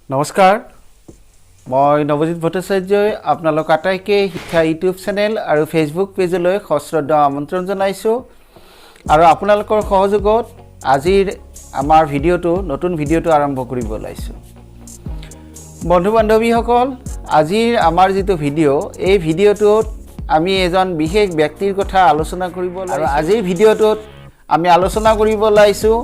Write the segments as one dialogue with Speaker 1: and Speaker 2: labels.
Speaker 1: নমস্কাৰ মই নৱজিৎ ভট্টাচাৰ্যই আপোনালোক আটাইকে শিক্ষা ইউটিউব চেনেল আৰু ফেচবুক পেজলৈ সশ্ৰদ্ধ আমন্ত্ৰণ জনাইছোঁ আৰু আপোনালোকৰ সহযোগত আজিৰ আমাৰ নতুন ভিডিঅ'টো আৰম্ভ কৰিব ওলাইছোঁ বন্ধু বান্ধৱীসকল আজিৰ আমাৰ যিটো ভিডিঅ' এই ভিডিঅ'টোত আমি এজন বিশেষ ব্যক্তিৰ কথা আলোচনা কৰিব আৰু আজিৰ ভিডিঅ'টোত আমি আলোচনা কৰিব ওলাইছোঁ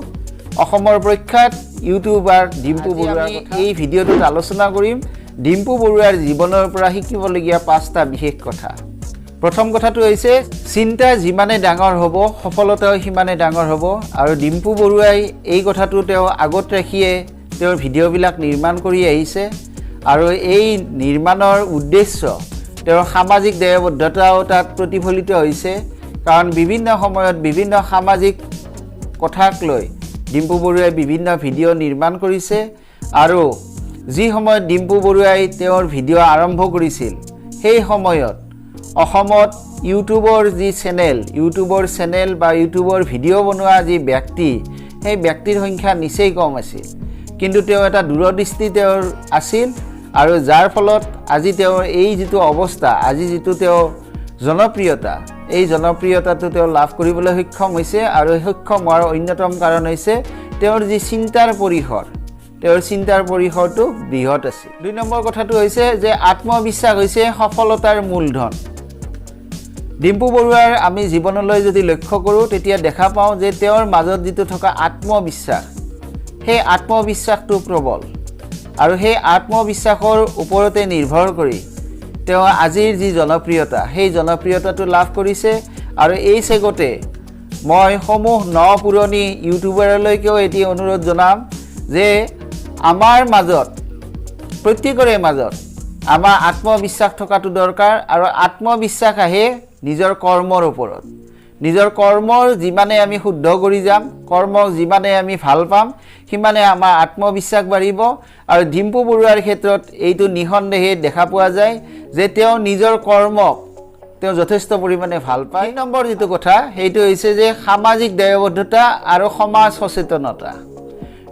Speaker 1: অসমৰ প্ৰখ্যাত ইউটিউবাৰ ডিম্পু বৰুৱাৰ এই ভিডিঅ'টোত আলোচনা কৰিম ডিম্পু বৰুৱাৰ জীৱনৰ পৰা শিকিবলগীয়া 5টা বিশেষ কথা প্ৰথম কথাটো হৈছে চিন্তা যিমানে ডাঙৰ হ'ব সফলতাও সিমানে ডাঙৰ হ'ব আৰু ডিম্পু বৰুৱাই এই কথাটো তেওঁ আগত ৰাখিয়ে তেওঁৰ ভিডিঅ'বিলাক নিৰ্মাণ কৰি আহিছে আৰু এই নিৰ্মাণৰ উদ্দেশ্য তেওঁৰ সামাজিক দায়বদ্ধতাও তাত প্ৰতিফলিত হৈছে কাৰণ বিভিন্ন সময়ত বিভিন্ন সামাজিক কথাক লৈ ডিম্পু বৰুৱাই বিভিন্ন ভিডিঅ' নিৰ্মাণ কৰিছে আৰু যি সময়ত ডিম্পু বৰুৱাই তেওঁৰ ভিডিঅ' আৰম্ভ কৰিছিল সেই সময়ত অসমত ইউটিউবৰ চেনেল বা ইউটিউবৰ ভিডিঅ' বনোৱা যি ব্যক্তি সেই ব্যক্তিৰ সংখ্যা নিচেই কম আছিল কিন্তু তেওঁ এটা দূৰদৃষ্টি তেওঁৰ আছিল আৰু যাৰ ফলত আজি তেওঁৰ এই যিটো অৱস্থা আজি যিটো তেওঁ জনপ্ৰিয়তা এই জনপ্ৰিয়তাটো তেওঁ লাভ কৰিবলৈ সক্ষম হৈছে আৰু সক্ষম হোৱাৰ অন্যতম কাৰণ হৈছে তেওঁৰ যি চিন্তাৰ পৰিসৰটো বৃহৎ আছিল 2 নম্বৰ কথাটো হৈছে যে আত্মবিশ্বাস হৈছে সফলতাৰ মূলধন ডিম্পু বৰুৱাৰ আমি জীৱনলৈ যদি লক্ষ্য কৰোঁ তেতিয়া দেখা পাওঁ যে তেওঁৰ মাজত যিটো থকা আত্মবিশ্বাস সেই আত্মবিশ্বাসটো প্ৰবল আৰু সেই আত্মবিশ্বাসৰ ওপৰতে নিৰ্ভৰ কৰি তেওঁ আজিৰ যি জনপ্ৰিয়তা সেই জনপ্ৰিয়তাটো লাভ কৰিছে আৰু এই চেগতে মই সমূহ পুৰণি ইউটিউবাৰলৈকেও এটি অনুৰোধ জনাম যে আমাৰ মাজত প্ৰত্যেকৰে মাজত আমাৰ আত্মবিশ্বাস থকাটো দৰকাৰ আৰু আত্মবিশ্বাস আহে নিজৰ কৰ্মৰ ওপৰত নিজৰ কৰ্মৰ যিমানে আমি শুদ্ধ কৰি যাম কৰ্মক যিমানে আমি ভাল পাম সিমানে আমাৰ আত্মবিশ্বাস বাঢ়িব আৰু ডিম্পু বৰুৱাৰ ক্ষেত্ৰত এইটো নিঃসন্দেহে দেখা পোৱা যায় যে তেওঁ নিজৰ কৰ্মক তেওঁ যথেষ্ট পৰিমাণে ভাল পায় 3 নম্বৰ যিটো কথা সেইটো হৈছে যে সামাজিক দায়বদ্ধতা আৰু সমাজ সচেতনতা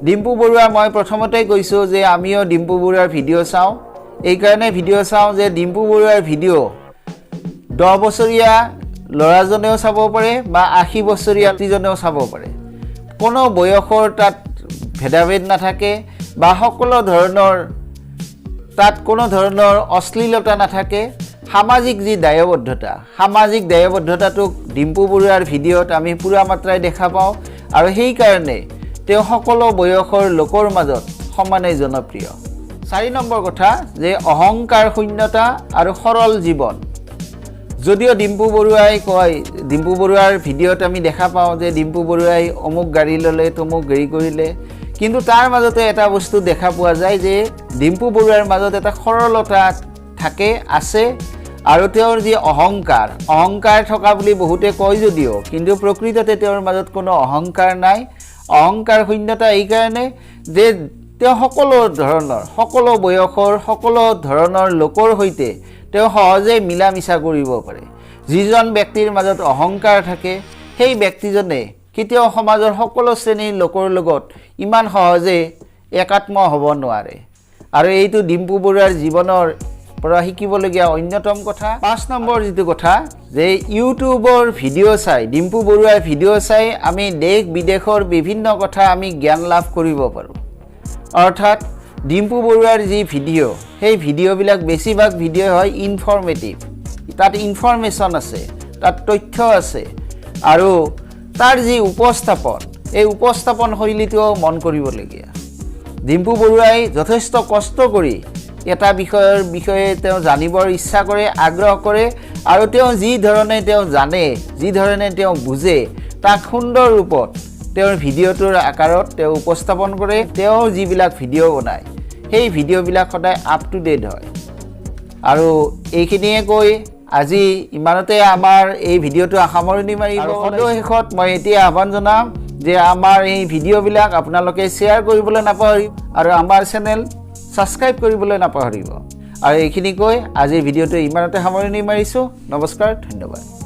Speaker 1: ডিম্পু বৰুৱা মই প্ৰথমতে কৈছোঁ যে আমিও ডিম্পু বৰুৱাৰ ভিডিঅ' চাওঁ এই কাৰণে ভিডিঅ' চাওঁ যে ডিম্পু বৰুৱাৰ ভিডিঅ' 10 বছৰীয়া ল'ৰাজনেও চাব পাৰে বা 80 বছৰীয়া ব্যক্তিজনেও চাব পাৰে কোনো বয়সৰ তাত ভেদাভেদ নাথাকে বা সকলো ধৰণৰ তাত কোনো ধৰণৰ অশ্লীলতা নাথাকে সামাজিক যি দায়বদ্ধতাটোক ডিম্পু বৰুৱাৰ ভিডিঅ'ত আমি পুৰা মাত্ৰাই দেখা পাওঁ আৰু সেই কাৰণে তেওঁ সকলো বয়সৰ লোকৰ মাজত সমানে জনপ্ৰিয় 4 নম্বৰ কথা যে অহংকাৰ শূন্যতা আৰু সৰল জীৱন যদিও ডিম্পু বৰুৱাৰ ভিডিঅ'ত আমি দেখা পাওঁ যে ডিম্পু বৰুৱাই অমুক গাড়ী ল'লে তমুক গাড়ী কৰিলে কিন্তু তাৰ মাজতে এটা বস্তু দেখা পোৱা যায় যে ডিম্পু বৰুৱাৰ মাজত এটা সৰলতা আছে আৰু তেওঁৰ যি অহংকাৰ থকা বুলি বহুতে কয় যদিও কিন্তু প্ৰকৃততে তেওঁৰ মাজত কোনো অহংকাৰ নাই অহংকাৰ শূন্যতা এই কাৰণে যে তেওঁ সকলো বয়সৰ সকলো ধৰণৰ লোকৰ সৈতে তেওঁ সহজে মিলা মিছা কৰিব পাৰে যিজন ব্যক্তিৰ মাজত অহংকাৰ থাকে সেই ব্যক্তিজনে কেতিয়াও সমাজৰ সকলো শ্ৰেণীৰ লোকৰ লগত ইমান সহজে একাত্ম হ'ব নোৱাৰে আৰু এইটো ডিম্পু বৰুৱাৰ জীৱনৰ পৰা শিকিবলগীয়া অন্যতম কথা 5 নম্বৰ যিটো কথা যে ইউটিউবৰ ভিডিঅ' চাই ডিম্পু বৰুৱাৰ ভিডিঅ' চাই আমি দেশ বিদেশৰ বিভিন্ন কথা আমি জ্ঞান লাভ কৰিব পাৰোঁ অৰ্থাৎ ডিম্পু বৰুৱাৰ যি ভিডিঅ' সেই ভিডিঅ'বিলাক বেছিভাগ ভিডিঅ' হয় ইনফৰ্মেটিভ তাত ইনফৰ্মেশ্যন আছে তাত তথ্য আছে আৰু তাৰ যি এই উপস্থাপন শৈলীটোও মন কৰিবলগীয়া ডিম্পু বৰুৱাই যথেষ্ট কষ্ট কৰি এটা বিষয়ে তেওঁ জানিবৰ ইচ্ছা কৰে আগ্ৰহ কৰে আৰু তেওঁ যি ধৰণে তেওঁ জানে যি ধৰণে তেওঁ বুজে তাক সুন্দৰ ৰূপত তেওঁৰ ভিডিঅ'টোৰ আকাৰত তেওঁ উপস্থাপন কৰে তেওঁ যিবিলাক ভিডিঅ' বনায় সেই ভিডিঅ'বিলাক সদায় আপ টু ডেট হয় আৰু এইখিনিয়ে কৈ আজি ইমানতে আমাৰ এই ভিডিঅ'টো সামৰণি মাৰিব আৰু শেষত মই এতিয়া আহ্বান জনাম যে আমাৰ এই ভিডিঅ'বিলাক আপোনালোকে শ্বেয়াৰ কৰিবলৈ নাপাহৰিব আৰু আমাৰ চেনেল সাবস্ক্ৰাইব কৰিবলৈ নাপাহৰিব আৰু এইখিনি কৈ আজিৰ ভিডিঅ'টো ইমানতে সামৰণি মাৰিছোঁ নমস্কাৰ ধন্যবাদ